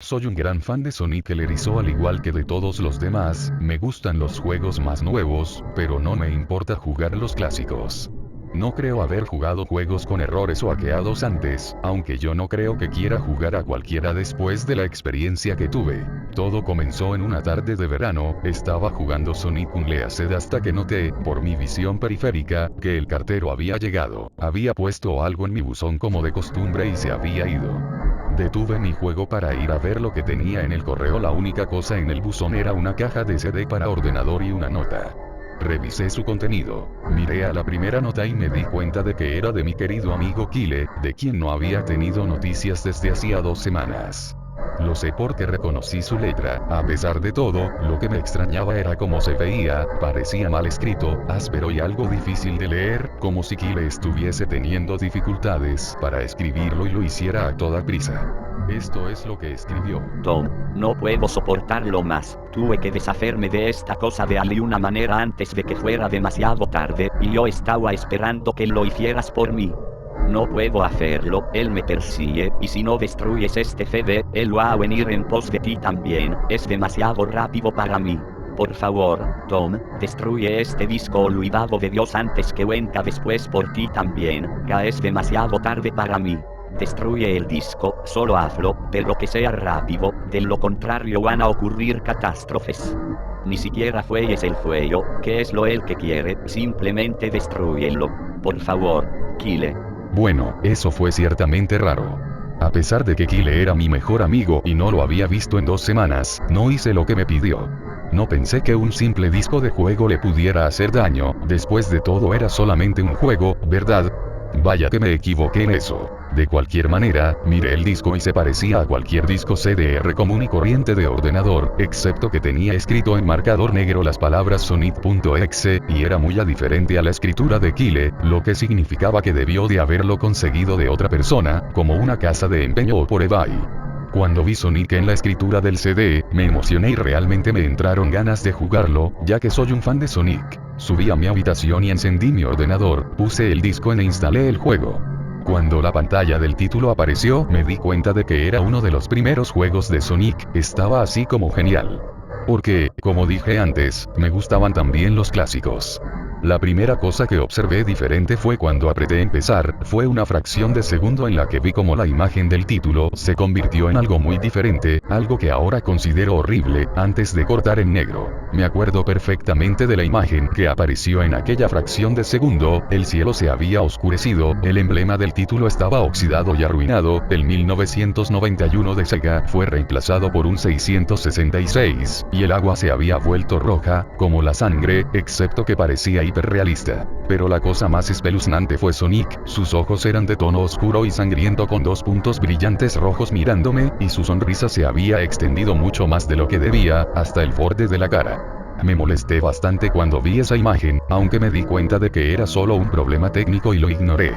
Soy un gran fan de Sonic el Erizo al igual que de todos los demás, me gustan los juegos más nuevos, pero no me importa jugar los clásicos. No creo haber jugado juegos con errores o hackeados antes, aunque yo no creo que quiera jugar a cualquiera después de la experiencia que tuve. Todo comenzó en una tarde de verano, estaba jugando Sonic Unleashed hasta que noté, por mi visión periférica, que el cartero había llegado, había puesto algo en mi buzón como de costumbre y se había ido. Detuve mi juego para ir a ver lo que tenía en el correo. La única cosa en el buzón era una caja de CD para ordenador y una nota. Revisé su contenido, miré a la primera nota y me di cuenta de que era de mi querido amigo Kyle, de quien no había tenido noticias desde hacía 2 semanas. Lo sé porque reconocí su letra. A pesar de todo, lo que me extrañaba era cómo se veía, parecía mal escrito, áspero y algo difícil de leer, como si Kyle estuviese teniendo dificultades para escribirlo y lo hiciera a toda prisa. Esto es lo que escribió. Tom, no puedo soportarlo más. Tuve que deshacerme de esta cosa de alguna manera antes de que fuera demasiado tarde, y yo estaba esperando que lo hicieras por mí. No puedo hacerlo, él me persigue, y si no destruyes este CD, él va a venir en pos de ti también, es demasiado rápido para mí. Por favor, Tom, destruye este disco olvidado de Dios antes que venga después por ti también, ya es demasiado tarde para mí. Destruye el disco, solo hazlo, pero que sea rápido, de lo contrario van a ocurrir catástrofes. Ni siquiera fuelles el fuego, que es lo él que quiere, simplemente destrúyelo. Por favor, Kyle. Bueno, eso fue ciertamente raro. A pesar de que Kyle era mi mejor amigo y no lo había visto en 2 semanas, no hice lo que me pidió. No pensé que un simple disco de juego le pudiera hacer daño, después de todo era solamente un juego, ¿verdad? Vaya que me equivoqué en eso. De cualquier manera, miré el disco y se parecía a cualquier disco CDR común y corriente de ordenador, excepto que tenía escrito en marcador negro las palabras Sonic.exe, y era muy diferente a la escritura de Kyle, lo que significaba que debió de haberlo conseguido de otra persona, como una casa de empeño o por eBay. Cuando vi Sonic en la escritura del CD, me emocioné y realmente me entraron ganas de jugarlo, ya que soy un fan de Sonic. Subí a mi habitación y encendí mi ordenador, puse el disco e instalé el juego. Cuando la pantalla del título apareció, me di cuenta de que era uno de los primeros juegos de Sonic, estaba así como genial. Porque, como dije antes, me gustaban también los clásicos. La primera cosa que observé diferente fue cuando apreté empezar, fue una fracción de segundo en la que vi como la imagen del título se convirtió en algo muy diferente, algo que ahora considero horrible, antes de cortar en negro. Me acuerdo perfectamente de la imagen que apareció en aquella fracción de segundo, el cielo se había oscurecido, el emblema del título estaba oxidado y arruinado, el 1991 de Sega fue reemplazado por un 666, y el agua se había vuelto roja, como la sangre, excepto que parecía hiperrealista. Pero la cosa más espeluznante fue Sonic, sus ojos eran de tono oscuro y sangriento con 2 puntos brillantes rojos mirándome, y su sonrisa se había extendido mucho más de lo que debía, hasta el borde de la cara. Me molesté bastante cuando vi esa imagen, aunque me di cuenta de que era solo un problema técnico y lo ignoré.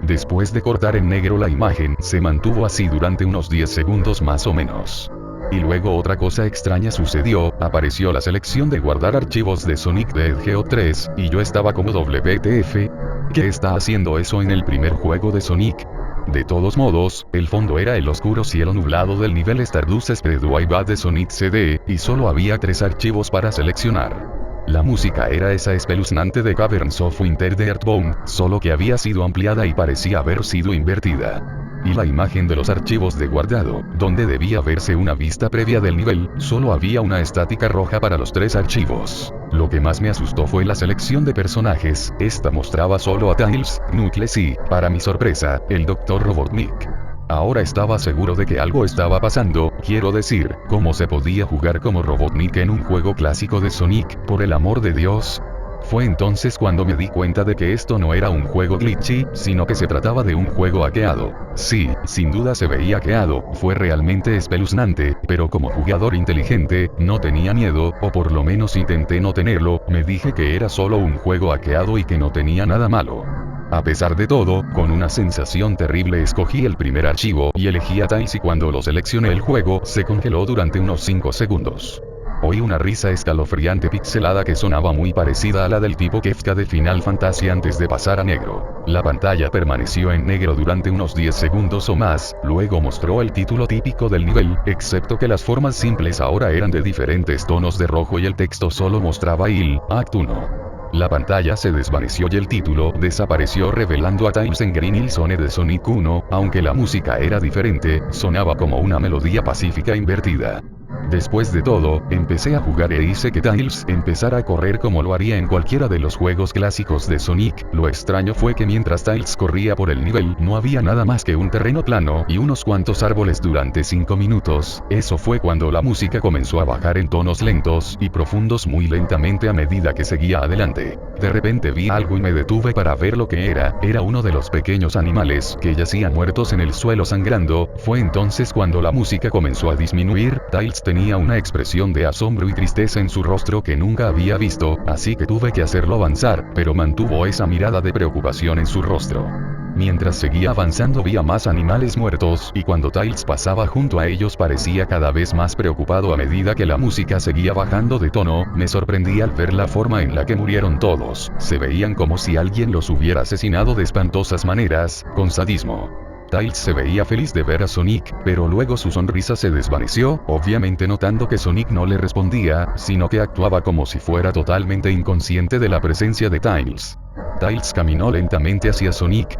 Después de cortar en negro la imagen, se mantuvo así durante unos 10 segundos más o menos. Y luego otra cosa extraña sucedió, apareció la selección de guardar archivos de Sonic the Hedgehog 3, y yo estaba como WTF. ¿Qué está haciendo eso en el primer juego de Sonic? De todos modos, el fondo era el oscuro cielo nublado del nivel Stardust Speedway Bad de Sonic CD, y solo había 3 archivos para seleccionar. La música era esa espeluznante de Caverns of Winter de Earthbound, solo que había sido ampliada y parecía haber sido invertida. Y la imagen de los archivos de guardado, donde debía verse una vista previa del nivel, solo había una estática roja para los 3 archivos. Lo que más me asustó fue la selección de personajes, esta mostraba solo a Tails, Knuckles y, para mi sorpresa, el Dr. Robotnik. Ahora estaba seguro de que algo estaba pasando, quiero decir, ¿cómo se podía jugar como Robotnik en un juego clásico de Sonic, por el amor de Dios? Fue entonces cuando me di cuenta de que esto no era un juego glitchy, sino que se trataba de un juego hackeado. Sí, sin duda se veía hackeado, fue realmente espeluznante, pero como jugador inteligente, no tenía miedo, o por lo menos intenté no tenerlo, me dije que era solo un juego hackeado y que no tenía nada malo. A pesar de todo, con una sensación terrible escogí el primer archivo y elegí a Tails y cuando lo seleccioné el juego se congeló durante unos 5 segundos. Oí una risa escalofriante pixelada que sonaba muy parecida a la del tipo Kefka de Final Fantasy antes de pasar a negro. La pantalla permaneció en negro durante unos 10 segundos o más, luego mostró el título típico del nivel, excepto que las formas simples ahora eran de diferentes tonos de rojo y el texto solo mostraba il, Act 1. La pantalla se desvaneció y el título desapareció revelando a Tails en Green Hill Zone de Sonic 1, aunque la música era diferente, sonaba como una melodía pacífica invertida. Después de todo, empecé a jugar e hice que Tails empezara a correr como lo haría en cualquiera de los juegos clásicos de Sonic. Lo extraño fue que mientras Tails corría por el nivel no había nada más que un terreno plano y unos cuantos árboles durante 5 minutos. Eso fue cuando la música comenzó a bajar en tonos lentos y profundos muy lentamente a medida que seguía adelante. De repente vi algo y me detuve para ver lo que era uno de los pequeños animales que yacían muertos en el suelo sangrando. Fue entonces cuando la música comenzó a disminuir. Tails tenía una expresión de asombro y tristeza en su rostro que nunca había visto, así que tuve que hacerlo avanzar, pero mantuvo esa mirada de preocupación en su rostro. Mientras seguía avanzando vi a más animales muertos y cuando Tails pasaba junto a ellos parecía cada vez más preocupado a medida que la música seguía bajando de tono. Me sorprendí al ver la forma en la que murieron todos. Se veían como si alguien los hubiera asesinado de espantosas maneras, con sadismo. Tails se veía feliz de ver a Sonic, pero luego su sonrisa se desvaneció, obviamente notando que Sonic no le respondía, sino que actuaba como si fuera totalmente inconsciente de la presencia de Tails. Tails caminó lentamente hacia Sonic.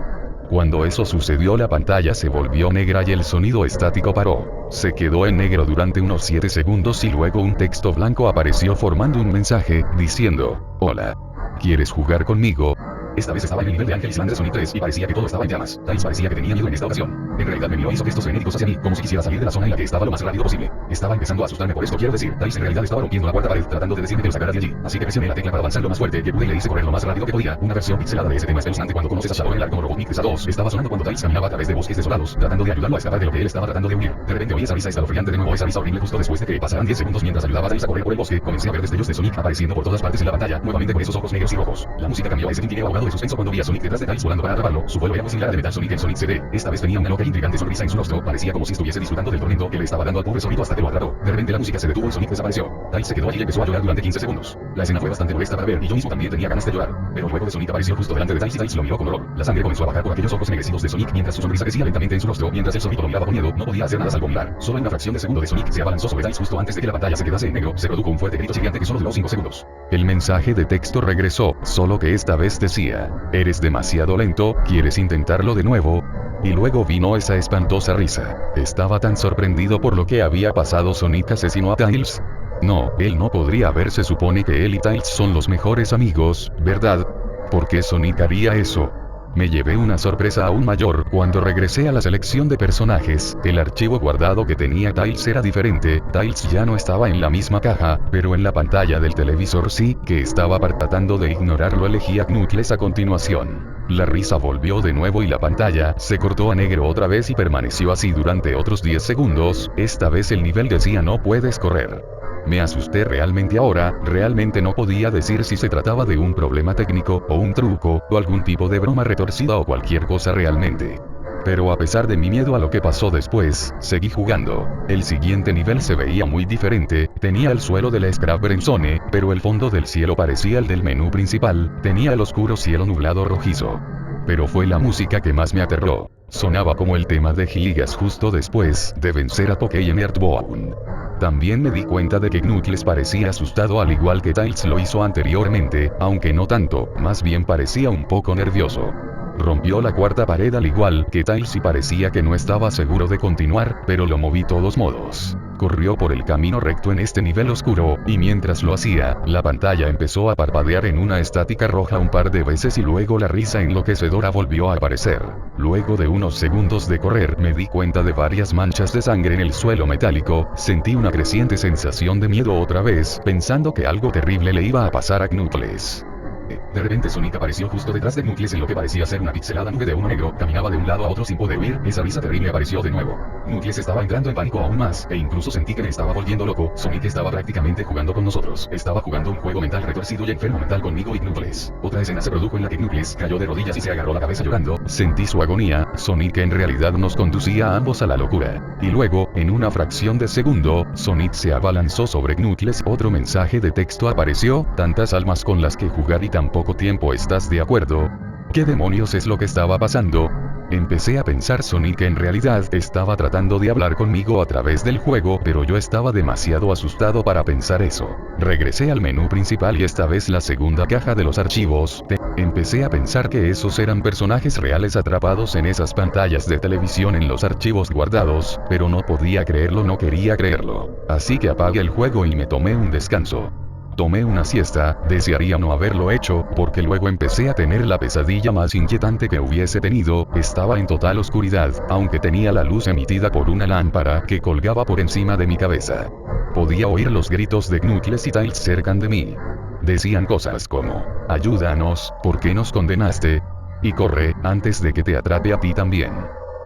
Cuando eso sucedió la pantalla se volvió negra y el sonido estático paró. Se quedó en negro durante unos 7 segundos y luego un texto blanco apareció formando un mensaje, diciendo, «Hola. ¿Quieres jugar conmigo?». Esta vez estaba en el nivel de Ángel Island de Sonic 3 y parecía que todo estaba en llamas. Tails parecía que tenía miedo en esta ocasión. En realidad me miró e hizo gestos frenéticos hacia mí, como si quisiera salir de la zona en la que estaba lo más rápido posible. Estaba empezando a asustarme por esto quiero decir. Tails en realidad estaba rompiendo la cuarta pared tratando de decirme que lo sacara de allí. Así que presioné la tecla para avanzar lo más fuerte que pude y le hice correr lo más rápido que podía. Una versión pixelada de ese tema espeluznante cuando conoces a Shadow en el arco Robotnik 2 estaba sonando cuando Tails caminaba a través de bosques desolados, tratando de ayudarlo a escapar de lo que él estaba tratando de huir. De repente oí esa risa escalofriante de nuevo, esa risa horrible justo después de que pasaran 10 segundos mientras ayudaba a Tails a correr por el bosque. Comencé a ver destellos de Sonic apareciendo por todas partes en la pantalla, nuevamente con esos ojos negros y rojos. La música cambió a ese tintineo ahogado de suspenso cuando vi a Sonic detrás de Tails volando para atraparlo. Su vuelo era muy similar al de Metal Sonic en Sonic CD. Esta vez tenía una loca e intrigante sonrisa en su rostro, parecía como si estuviese disfrutando del tormento que le estaba dando al pobre Sonic hasta que lo atrapó. De repente la música se detuvo y Sonic desapareció. Tails se quedó allí y empezó a llorar durante 15 segundos. La escena fue bastante molesta para ver y yo mismo también tenía ganas de llorar. Pero luego de Sonic apareció justo delante de Tails y Tails lo miró con horror. La sangre comenzó a bajar por aquellos ojos ennegrecidos de Sonic mientras su sonrisa crecía lentamente en su rostro. Mientras el zorrito lo miraba con miedo, no podía hacer nada salvo mirar. Solo en una fracción de segundo de Sonic se abalanzó sobre Tails justo antes de que la pantalla se quedase en negro. Se produjo un fuerte grito chillante que solo duró 5 segundos. El mensaje de texto regresó, solo que esta vez decía: «Eres demasiado lento, ¿quieres intentarlo de nuevo?». Y luego vino esa espantosa risa. Estaba tan sorprendido por lo que había pasado. ¿Sonic asesinó a Tails? No, él no podría haber. Se supone que él y Tails son los mejores amigos, ¿verdad? ¿Por qué Sonic haría eso? Me llevé una sorpresa aún mayor cuando regresé a la selección de personajes. El archivo guardado que tenía Tails era diferente. Tails ya no estaba en la misma caja, pero en la pantalla del televisor sí, que estaba tratando de ignorarlo. Elegí a Knuckles a continuación. La risa volvió de nuevo y la pantalla se cortó a negro otra vez y permaneció así durante otros 10 segundos. Esta vez el nivel decía no puedes correr. Me asusté realmente ahora, realmente no podía decir si se trataba de un problema técnico, o un truco, o algún tipo de broma retorcida o cualquier cosa realmente. Pero a pesar de mi miedo a lo que pasó después, seguí jugando. El siguiente nivel se veía muy diferente, tenía el suelo de la Scrap Zone, pero el fondo del cielo parecía el del menú principal, tenía el oscuro cielo nublado rojizo. Pero fue la música que más me aterró. Sonaba como el tema de Gigas justo después de vencer a Pokémon Earthbound. También me di cuenta de que Knuckles parecía asustado al igual que Tails lo hizo anteriormente, aunque no tanto, más bien parecía un poco nervioso. Rompió la cuarta pared al igual que Tails y parecía que no estaba seguro de continuar, pero lo moví todos modos. Corrió por el camino recto en este nivel oscuro, y mientras lo hacía, la pantalla empezó a parpadear en una estática roja un par de veces y luego la risa enloquecedora volvió a aparecer. Luego de unos segundos de correr me di cuenta de varias manchas de sangre en el suelo metálico, sentí una creciente sensación de miedo otra vez, pensando que algo terrible le iba a pasar a Knuckles. De repente Sonic apareció justo detrás de Knuckles en lo que parecía ser una pixelada nube de humo negro, caminaba de un lado a otro sin poder huir, esa risa terrible apareció de nuevo. Knuckles estaba entrando en pánico aún más, e incluso sentí que me estaba volviendo loco. Sonic estaba prácticamente jugando con nosotros, estaba jugando un juego mental retorcido y enfermo mental conmigo y Knuckles. Otra escena se produjo en la que Knuckles cayó de rodillas y se agarró la cabeza llorando, sentí su agonía. Sonic en realidad nos conducía a ambos a la locura. Y luego, en una fracción de segundo, Sonic se abalanzó sobre Knuckles, otro mensaje de texto apareció, tantas almas con las que jugar y tan poco tiempo, ¿estás de acuerdo? ¿Qué demonios es lo que estaba pasando? Empecé a pensar Sonic en realidad estaba tratando de hablar conmigo a través del juego, pero yo estaba demasiado asustado para pensar eso. Regresé al menú principal y esta vez la segunda caja de los archivos. Empecé a pensar que esos eran personajes reales atrapados en esas pantallas de televisión en los archivos guardados, pero no podía creerlo, no quería creerlo. Así que apagué el juego y me tomé un descanso. Tomé una siesta, desearía no haberlo hecho, porque luego empecé a tener la pesadilla más inquietante que hubiese tenido. Estaba en total oscuridad, aunque tenía la luz emitida por una lámpara que colgaba por encima de mi cabeza. Podía oír los gritos de Knuckles y Tails cerca de mí. Decían cosas como, ayúdanos, ¿por qué nos condenaste? Y corre, antes de que te atrape a ti también.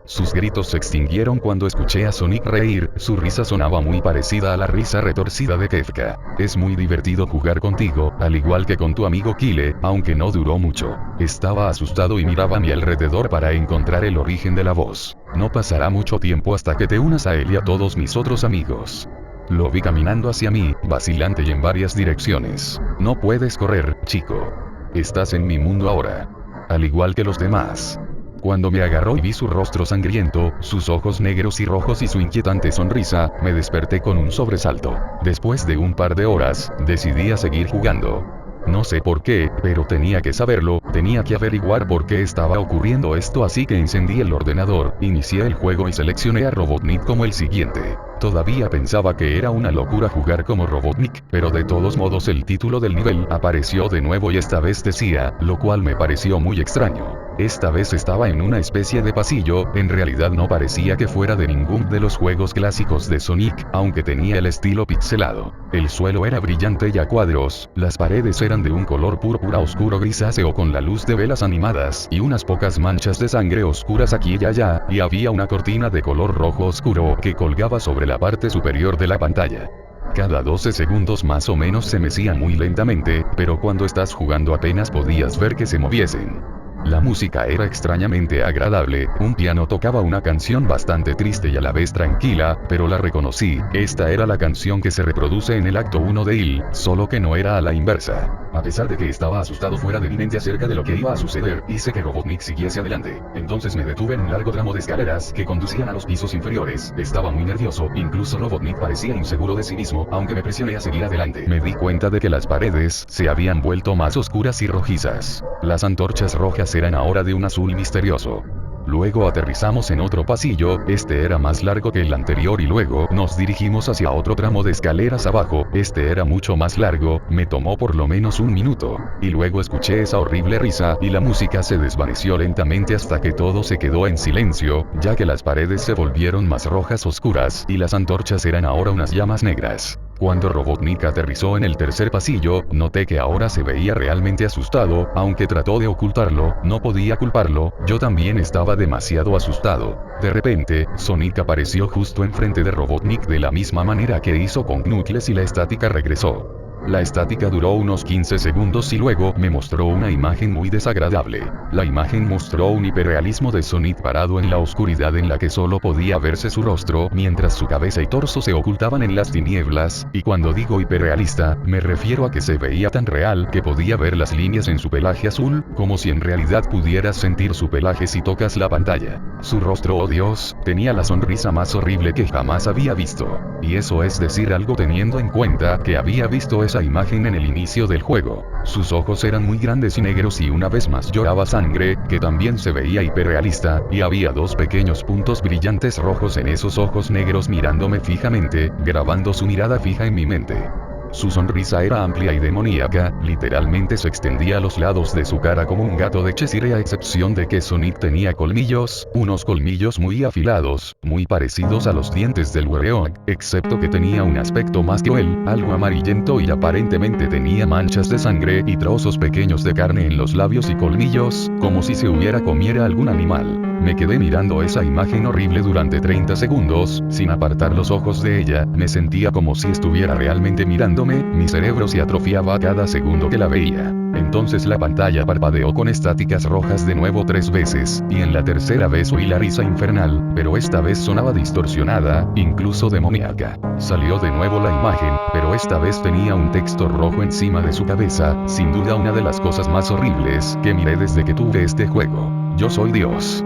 Sus gritos se extinguieron cuando escuché a Sonic reír, su risa sonaba muy parecida a la risa retorcida de Kefka. Es muy divertido jugar contigo, al igual que con tu amigo Kyle, aunque no duró mucho. Estaba asustado y miraba a mi alrededor para encontrar el origen de la voz. No pasará mucho tiempo hasta que te unas a él y a todos mis otros amigos. Lo vi caminando hacia mí, vacilante y en varias direcciones. No puedes correr, chico. Estás en mi mundo ahora. Al igual que los demás. Cuando me agarró y vi su rostro sangriento, sus ojos negros y rojos y su inquietante sonrisa, me desperté con un sobresalto. Después de un par de horas, decidí a seguir jugando. No sé por qué, pero tenía que saberlo, tenía que averiguar por qué estaba ocurriendo esto, así que encendí el ordenador, inicié el juego y seleccioné a Robotnik como el siguiente. Todavía pensaba que era una locura jugar como Robotnik, pero de todos modos el título del nivel apareció de nuevo y esta vez decía, lo cual me pareció muy extraño. Esta vez estaba en una especie de pasillo, en realidad no parecía que fuera de ningún de los juegos clásicos de Sonic, aunque tenía el estilo pixelado. El suelo era brillante y a cuadros, las paredes eran de un color púrpura oscuro grisáceo con la luz de velas animadas y unas pocas manchas de sangre oscuras aquí y allá, y había una cortina de color rojo oscuro que colgaba sobre la parte superior de la pantalla. Cada 12 segundos más o menos se mecían muy lentamente, pero cuando estás jugando apenas podías ver que se moviesen. La música era extrañamente agradable, un piano tocaba una canción bastante triste y a la vez tranquila, pero la reconocí, esta era la canción que se reproduce en el acto 1 de Il, solo que no era a la inversa. A pesar de que estaba asustado fuera de mi mente acerca de lo que iba a suceder, hice que Robotnik siguiese adelante. Entonces me detuve en un largo tramo de escaleras que conducían a los pisos inferiores, estaba muy nervioso, incluso Robotnik parecía inseguro de sí mismo, aunque me presioné a seguir adelante. Me di cuenta de que las paredes se habían vuelto más oscuras y rojizas. Las antorchas rojas eran ahora de un azul misterioso. Luego aterrizamos en otro pasillo, este era más largo que el anterior y luego nos dirigimos hacia otro tramo de escaleras abajo, este era mucho más largo, me tomó por lo menos un minuto, y luego escuché esa horrible risa y la música se desvaneció lentamente hasta que todo se quedó en silencio, ya que las paredes se volvieron más rojas oscuras y las antorchas eran ahora unas llamas negras. Cuando Robotnik aterrizó en el tercer pasillo, noté que ahora se veía realmente asustado, aunque trató de ocultarlo, no podía culparlo, yo también estaba demasiado asustado. De repente, Sonic apareció justo enfrente de Robotnik de la misma manera que hizo con Knuckles y la estática regresó. La estática duró unos 15 segundos y luego me mostró una imagen muy desagradable. La imagen mostró un hiperrealismo de Sonic parado en la oscuridad en la que solo podía verse su rostro, mientras su cabeza y torso se ocultaban en las tinieblas, y cuando digo hiperrealista, me refiero a que se veía tan real que podía ver las líneas en su pelaje azul, como si en realidad pudieras sentir su pelaje si tocas la pantalla. Su rostro, oh Dios, tenía la sonrisa más horrible que jamás había visto. Y eso es decir algo teniendo en cuenta que había visto esa imagen en el inicio del juego. Sus ojos eran muy grandes y negros y una vez más lloraba sangre, que también se veía hiperrealista, y había dos pequeños puntos brillantes rojos en esos ojos negros mirándome fijamente, grabando su mirada fija en mi mente. Su sonrisa era amplia y demoníaca, literalmente se extendía a los lados de su cara como un gato de Cheshire, a excepción de que Sonic tenía colmillos, unos colmillos muy afilados, muy parecidos a los dientes del Werewolf, excepto que tenía un aspecto más cruel, algo amarillento y aparentemente tenía manchas de sangre y trozos pequeños de carne en los labios y colmillos, como si se hubiera comiera algún animal. Me quedé mirando esa imagen horrible durante 30 segundos, sin apartar los ojos de ella, me sentía como si estuviera realmente mirándome, mi cerebro se atrofiaba cada segundo que la veía. Entonces la pantalla parpadeó con estáticas rojas de nuevo 3 veces, y en la tercera vez oí la risa infernal, pero esta vez sonaba distorsionada, incluso demoníaca. Salió de nuevo la imagen, pero esta vez tenía un texto rojo encima de su cabeza, sin duda una de las cosas más horribles que miré desde que tuve este juego. Yo soy Dios.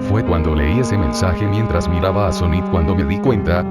Fue cuando leí ese mensaje mientras miraba a Sonic cuando me di cuenta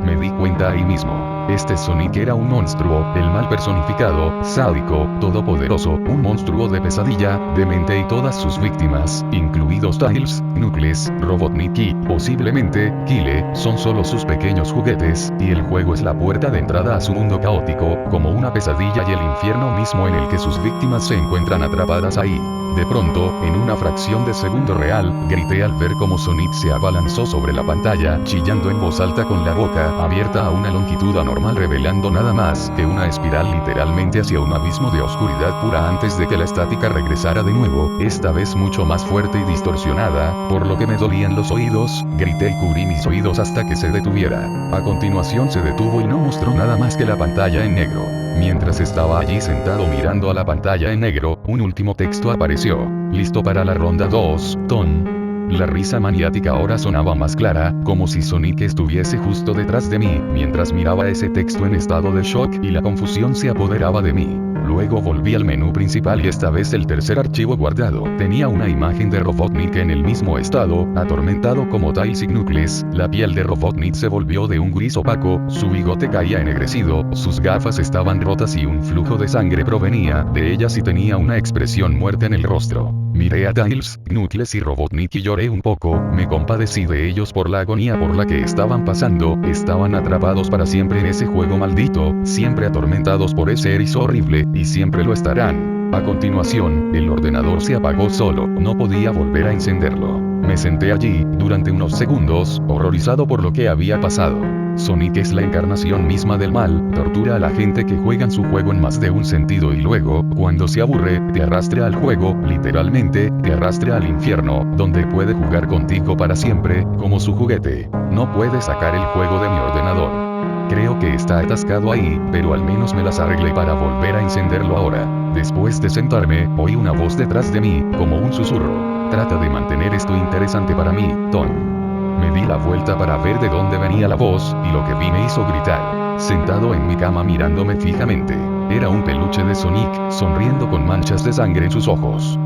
ahí mismo. Este Sonic era un monstruo, el mal personificado, sádico, todopoderoso, un monstruo de pesadilla, demente, y todas sus víctimas, incluidos Tails, Knuckles, Robotnik y, posiblemente, Kyle, son solo sus pequeños juguetes, y el juego es la puerta de entrada a su mundo caótico, como una pesadilla y el infierno mismo en el que sus víctimas se encuentran atrapadas ahí. De pronto, en una fracción de segundo real, grité al ver cómo Sonic se abalanzó sobre la pantalla, chillando en voz alta con la boca abierta a una longitud anormal, revelando nada más que una espiral literalmente hacia un abismo de oscuridad pura antes de que la estática regresara de nuevo, esta vez mucho más fuerte y distorsionada, por lo que me dolían los oídos. Grité y cubrí mis oídos hasta que se detuviera. A continuación se detuvo y no mostró nada más que la pantalla en negro. Mientras estaba allí sentado mirando a la pantalla en negro, un último texto apareció. Listo para la ronda 2, Ton. La risa maniática ahora sonaba más clara, como si Sonic estuviese justo detrás de mí, mientras miraba ese texto en estado de shock y la confusión se apoderaba de mí. Luego volví al menú principal y esta vez el tercer archivo guardado tenía una imagen de Robotnik en el mismo estado, atormentado como Tails y Knuckles. La piel de Robotnik se volvió de un gris opaco, su bigote caía ennegrecido, sus gafas estaban rotas y un flujo de sangre provenía de ellas y tenía una expresión muerta en el rostro. Miré a Tails, Knuckles y Robotnik y lloré un poco, me compadecí de ellos por la agonía por la que estaban pasando, estaban atrapados para siempre en ese juego maldito, siempre atormentados por ese erizo horrible, y siempre lo estarán. A continuación, el ordenador se apagó solo, no podía volver a encenderlo. Me senté allí, durante unos segundos, horrorizado por lo que había pasado. Sonic es la encarnación misma del mal, tortura a la gente que juegan su juego en más de un sentido y luego, cuando se aburre, te arrastra al juego, literalmente, te arrastra al infierno, donde puede jugar contigo para siempre, como su juguete. No puede sacar el juego de mi ordenador. Creo que está atascado ahí, pero al menos me las arreglé para volver a encenderlo ahora. Después de sentarme, oí una voz detrás de mí, como un susurro. Trata de mantener esto interesante para mí, Ton. Me di la vuelta para ver de dónde venía la voz, y lo que vi me hizo gritar. Sentado en mi cama mirándome fijamente, era un peluche de Sonic, sonriendo con manchas de sangre en sus ojos.